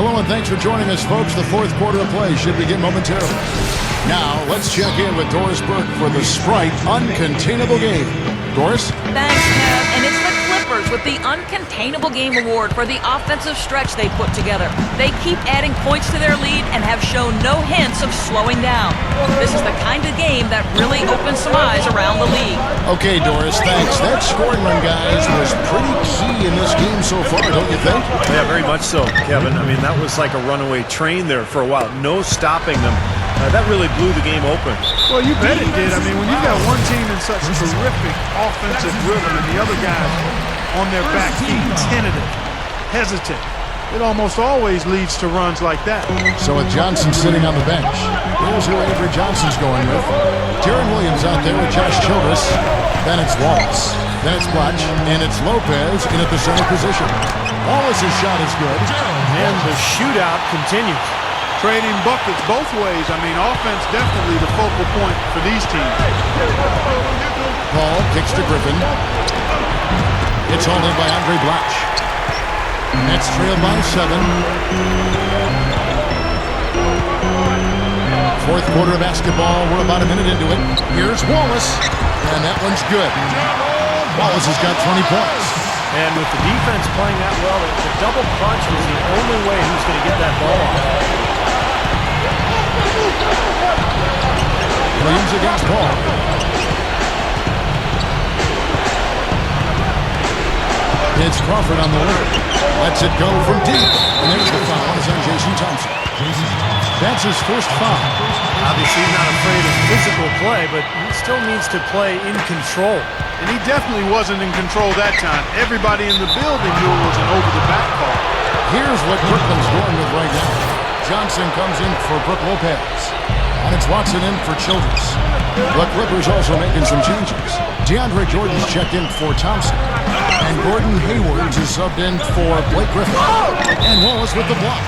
Hello and thanks for joining us, folks. The fourth quarter of play should begin momentarily. Now, let's check in with Doris Burke for the Sprite Uncontainable Game. Doris? Thanks, Kev. And it's the Clippers with the Uncontainable Game Award for the offensive stretch they put together. They keep adding points to their lead and have shown no hints of slowing down. This is the kind of game that really opens some eyes around the league. Okay, Doris, thanks. That scoring run, guys, was pretty key in this game so far, don't you think? Yeah, very much so, Kevin. I mean, that was like a runaway train there for a while. No stopping them. That really blew the game open. Well, you bet it did. I mean, when you've got one team in such terrific offensive rhythm and the other guys on their back feet, tentative, hesitant, it almost always leads to runs like that. So with Johnson sitting on the bench, here's who Avery Johnson's going with. Darren Williams out there with Josh Childress. Then it's Wallace. Then it's Blatch. And it's Lopez in at the center position. Wallace's shot is good. And the shootout continues. Trading buckets both ways. I mean, offense definitely the focal point for these teams. Paul kicks to Griffin. It's hauled in by Andre Blatch. Nets trailed by 7. Fourth quarter of basketball. We're about a minute into it. Here's Wallace. And that one's good. Wallace has got 20 points. And with the defense playing that well, the double punch was the only way he was going to get that ball off. Williams against Paul. It's Crawford on the wing. Lets it go from deep. And there's the foul. It's on Jason Thompson. That's his first foul. Obviously not afraid of physical play, but he still needs to play in control. And he definitely wasn't in control that time. Everybody in the building knew it was an over-the-back call. Here's what Brooklyn's going with right now. Johnson comes in for Brook Lopez. And it's Watson in for Childress. The Clippers also making some changes. DeAndre Jordan's checked in for Thompson. And Gordon Hayward is subbed in for Blake Griffin. And Wallace with the block.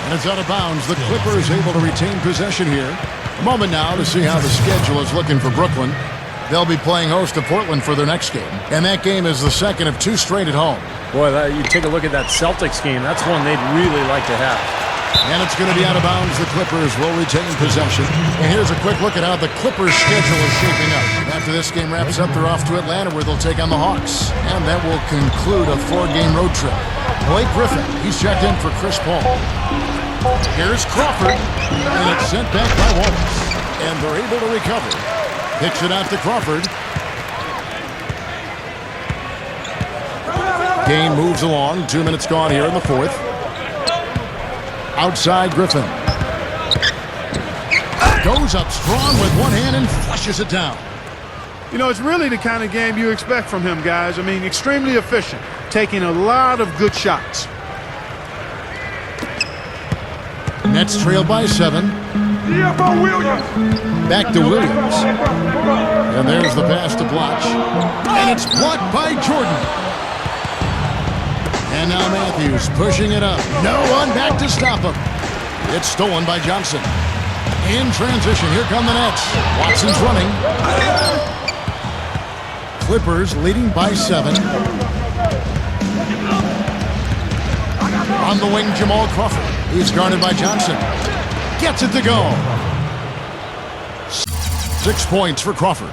And it's out of bounds. The Clippers able to retain possession here. A moment now to see how the schedule is looking for Brooklyn. They'll be playing host to Portland for their next game. And that game is the second of 2 straight at home. Boy, you take a look at that Celtics game. That's one they'd really like to have. And it's going to be out of bounds. The Clippers will retain possession. And here's a quick look at how the Clippers' schedule is shaping up. After this game wraps up, they're off to Atlanta where they'll take on the Hawks. And that will conclude a 4-game road trip. Blake Griffin, he's checked in for Chris Paul. Here's Crawford. And it's sent back by Wallace. And they're able to recover. Picks it out to Crawford. Game moves along. 2 minutes gone here in the fourth. Outside Griffin. Goes up strong with one hand and flushes it down. You know, it's really the kind of game you expect from him, guys. I mean, extremely efficient. Taking a lot of good shots. Nets trailed by 7. Back to Williams. And there's the pass to Blatch. And it's blocked by Jordan. And now Matthews pushing it up. No one back to stop him. It's stolen by Johnson. In transition, here come the Nets. Watson's running. Clippers leading by 7. On the wing, Jamal Crawford. He's guarded by Johnson. Gets it to go. 6 points for Crawford.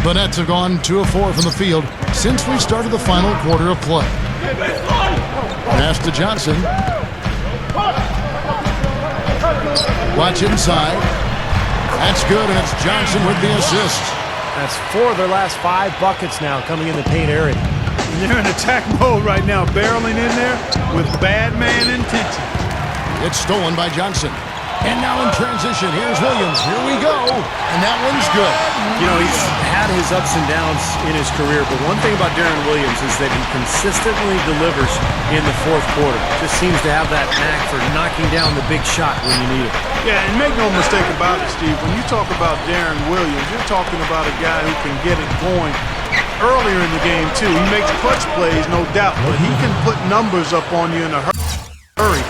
The Nets have gone 2 of 4 from the field since we started the final quarter of play. Pass to Johnson. Watch inside. That's good, and it's Johnson with the assist. That's 4 of their last 5 buckets now coming in the paint area. And they're in attack mode right now, barreling in there with bad man intention. It's stolen by Johnson. And now in transition, here's Williams. Here we go. And that one's good. You know, he's had his ups and downs in his career, but one thing about Darren Williams is that he consistently delivers in the fourth quarter. Just seems to have that knack for knocking down the big shot when you need it. Yeah, and make no mistake about it, Steve. When you talk about Darren Williams, you're talking about a guy who can get it going earlier in the game, too. He makes clutch plays, no doubt, but he can put numbers up on you in a hurry.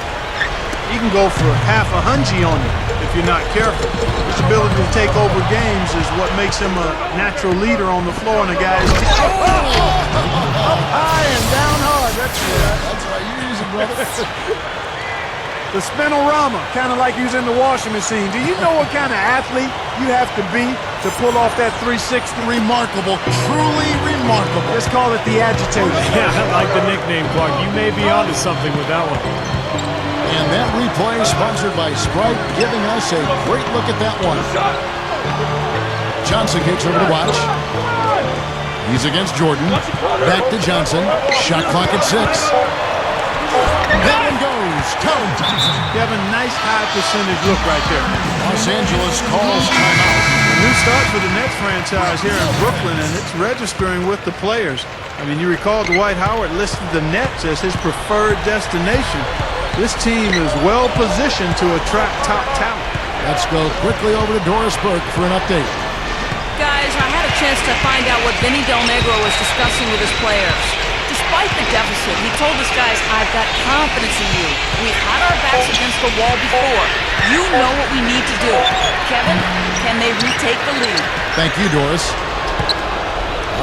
He can go for half a hundred on you if you're not careful. His ability to take over games is what makes him a natural leader on the floor, and a guy is up high and down hard. That's right. You use it, brother. The spinorama, kind of like using the washing machine. Do you know what kind of athlete you have to be to pull off that 360? Remarkable, truly remarkable. Let's call it the agitator. Yeah, I like the nickname, Clark. You may be onto something with that one. And that replay sponsored by Sprite, giving us a great look at that one. Johnson kicks over to Watch. He's against Jordan. Back to Johnson. Shot clock at 6. That one goes. Count. Kevin, nice high percentage look right there. Los Angeles calls timeout. A new start for the Nets franchise here in Brooklyn, and it's registering with the players. I mean, you recall Dwight Howard listed the Nets as his preferred destination. This team is well positioned to attract top talent. Let's go quickly over to Doris Burke for an update. Guys, I had a chance to find out what Vinny Del Negro was discussing with his players. Despite the deficit, he told his guys, I've got confidence in you. We've had our backs against the wall before. You know what we need to do. Kevin, can they retake the lead? Thank you, Doris.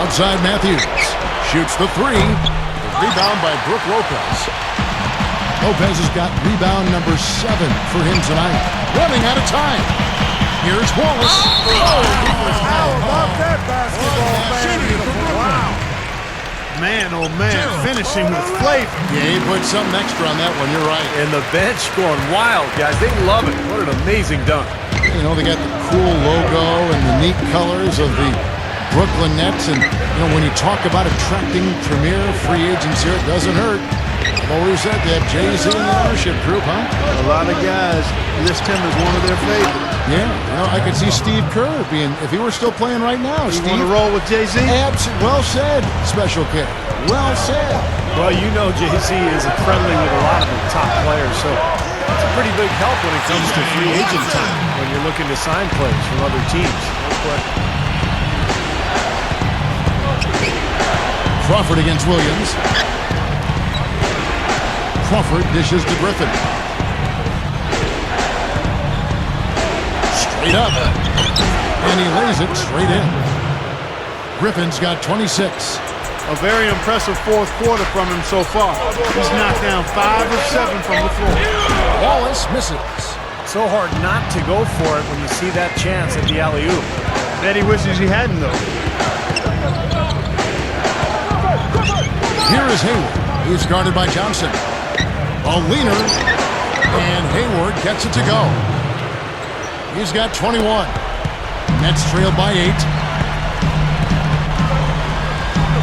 Outside Matthews. Shoots the 3. Rebound by Brooke Lopez. Lopez has got rebound number 7 for him tonight. Running out of time. Here's Wallace. How about that basketball, man? Wow. Man, oh man, finishing with flavor. Yeah, he put something extra on that one, you're right. And the bench going wild, guys. They love it. What an amazing dunk. You know, they got the cool logo and the neat colors of the Brooklyn Nets. And, you know, when you talk about attracting premier free agents here, it doesn't hurt. I've always said they have Jay-Z in the ownership group, huh? A lot of guys list him as one of their favorites. Yeah, you know, I could see Steve Kerr being, if he were still playing right now. You Steve, want to roll with Jay-Z? Well said, Special K. Well said. Well, you know Jay-Z is friendly with a lot of the top players, so it's a pretty big help when it comes to free agent time, when you're looking to sign players from other teams. Crawford against Williams. Crawford dishes to Griffin. Straight up. And he lays it straight in. Griffin's got 26. A very impressive fourth quarter from him so far. He's knocked down 5 of 7 from the floor. Wallace misses. So hard not to go for it when you see that chance at the alley-oop. Bet he wishes he hadn't, though. Here is Hayward. He's guarded by Johnson. A leaner. And Hayward gets it to go. He's got 21. Nets trailed by 8.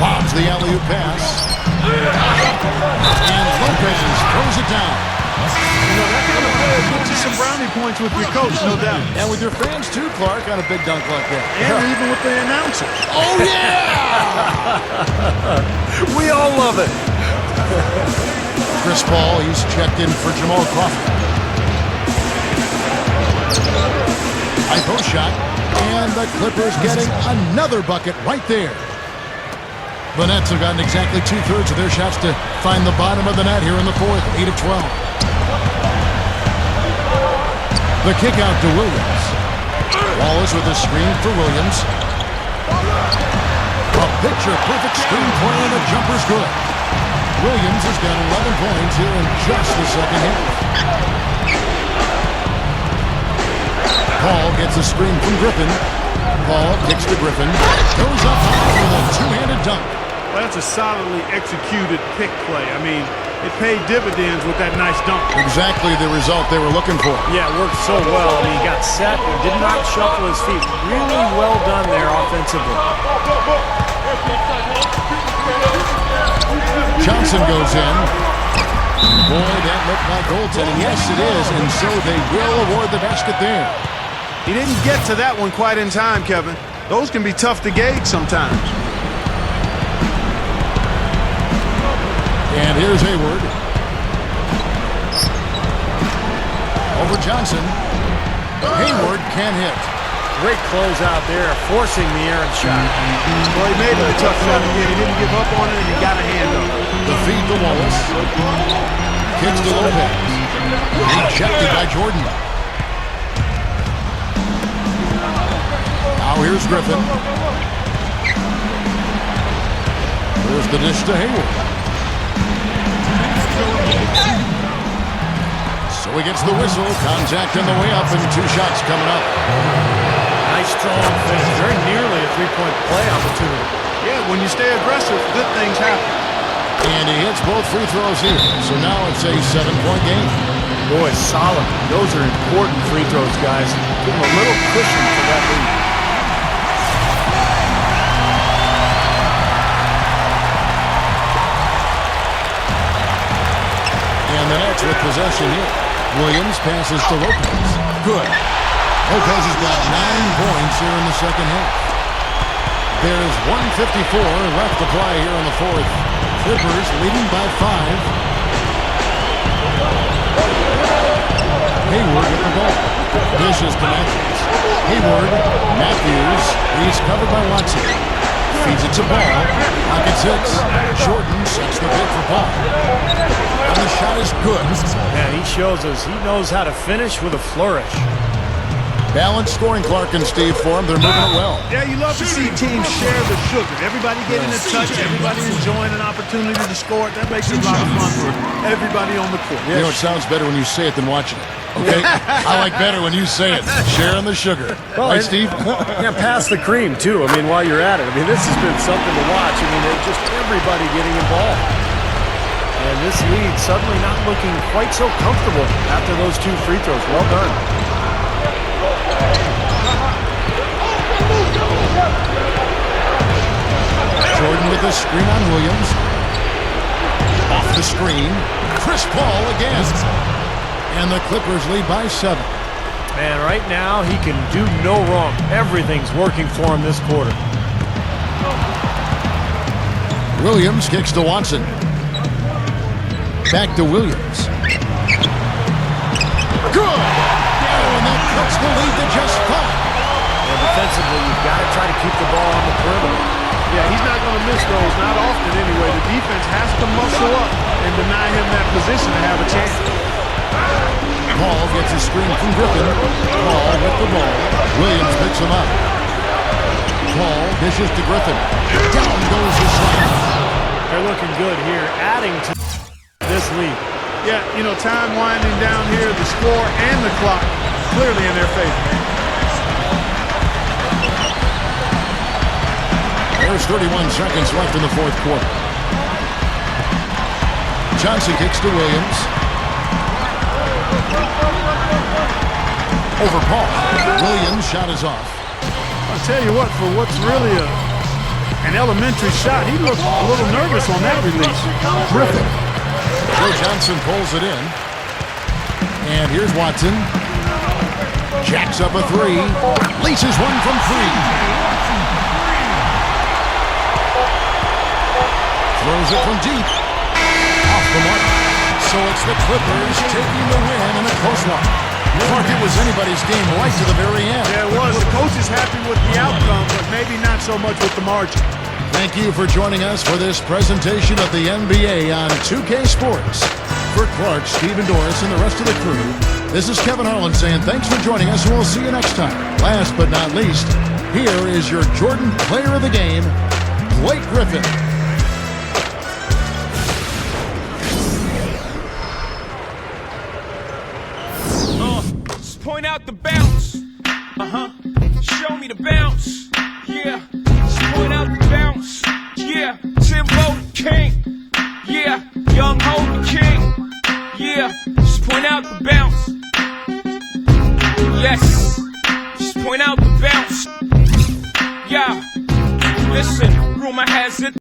Bobs the alley-oop pass. And Lopez throws it down. You know, that kind of play gets you some brownie points with your coach, no doubt. And with your fans too, Clark, on a big dunk like that. And even with the announcers. Oh, yeah! We all love it. Chris Paul, he's checked in for Jamal Crawford. High post shot. And the Clippers getting another bucket right there. The Nets have gotten exactly 2/3 of their shots to find the bottom of the net here in the fourth, 8 of 12. The kick out to Williams. Wallace with a screen for Williams. A picture-perfect screen play and the jumper's good. Williams has got 11 points here in just the second half. Paul gets a screen from Griffin. Paul kicks to Griffin. Goes up high with a two-handed dunk. Well, that's a solidly executed pick play. I mean, it paid dividends with that nice dunk. Exactly the result they were looking for. Yeah, it worked so well. I mean, he got set and did not shuffle his feet. Really well done there offensively. Johnson goes in. Boy, that looked like goaltending. Yes, it is, and so they will award the basket there. He didn't get to that one quite in time, Kevin. Those can be tough to gauge sometimes. And here's Hayward. Over Johnson. Hayward can hit. Great close out there, forcing the errant shot. Well, he made it a tough shot again. He didn't give up on it, and he got a hand up. The feed to Wallace. Kicks to Lopez. Rejected by Jordan. Now here's Griffin. There's the dish to Hayward. So So he gets the whistle. Contact on the way up and 2 shots coming up. Nice strong finish. Very nearly a three-point play opportunity. Yeah, when you stay aggressive, good things happen. And he hits both free throws here. So now it's a 7-point game. Boy, solid. Those are important free throws, guys. Give him a little cushion for that lead. And the Nets with possession here. Williams passes to Lopez. Good. Lopez has got 9 points here in the second half. There's 1:54 left to play here in the fourth. Clippers leading by 5. Hayward with the ball. Dishes to Matthews. Hayward, Matthews. He's covered by Watson. Feeds it to Ball. Pocket 6. Jordan sets the pick for Paul. And the shot is good. Man, he shows us he knows how to finish with a flourish. Balanced scoring, Clark and Steve, for him. They're moving it well. Yeah, you love to see teams share the sugar. Everybody getting a touch, everybody enjoying an opportunity to score. That makes it a lot of fun for everybody on the court. You know, it sounds better when you say it than watching it. Okay? I like better when you say it. Sharing the sugar. Well, Right, Steve? Yeah, pass the cream, too. I mean, while you're at it. I mean, this has been something to watch. I mean, just everybody getting involved. And this lead suddenly not looking quite so comfortable after those 2 free throws. Well done. Jordan with a screen on Williams. Off the screen. Chris Paul again. And the Clippers lead by 7. Man, right now he can do no wrong. Everything's working for him this quarter. Williams kicks to Watson. Back to Williams. Good! And that cuts the lead to just 5. And defensively, you've got to try to keep the ball on the perimeter. Yeah, he's not going to miss those, not often anyway. The defense has to muscle up and deny him that position to have a chance. Paul gets a screen from Griffin. Paul with the ball. Williams picks him up. Paul dishes to Griffin. Down goes the shot. They're looking good here, adding to this lead. Yeah, you know, time winding down here, the score and the clock clearly in their favor. There's 31 seconds left in the fourth quarter. Johnson kicks to Williams. Over Paul. Williams' shot is off. I'll tell you what, for what's really an elementary shot, he looked a little nervous on that release. Griffin. Joe Johnson pulls it in. And here's Watson. Jacks up a 3. Laces one from 3. Throws it from deep. Off the mark. So it's the Clippers taking the win in a close one. Clark, it was anybody's game right to the very end. Yeah, it was. The coach is happy with the outcome, but maybe not so much with the margin. Thank you for joining us for this presentation of the NBA on 2K Sports. For Clark, Steve and Doris, and the rest of the crew, this is Kevin Harlan saying thanks for joining us, and we'll see you next time. Last but not least, here is your Jordan Player of the Game, Blake Griffin. Point out the bounce. Show me the bounce. Yeah. Just point out the bounce. Yeah. Timbo King. Yeah. Young Ho King. Yeah. Just point out the bounce. Yes. Just point out the bounce. Yeah. Listen, rumor has it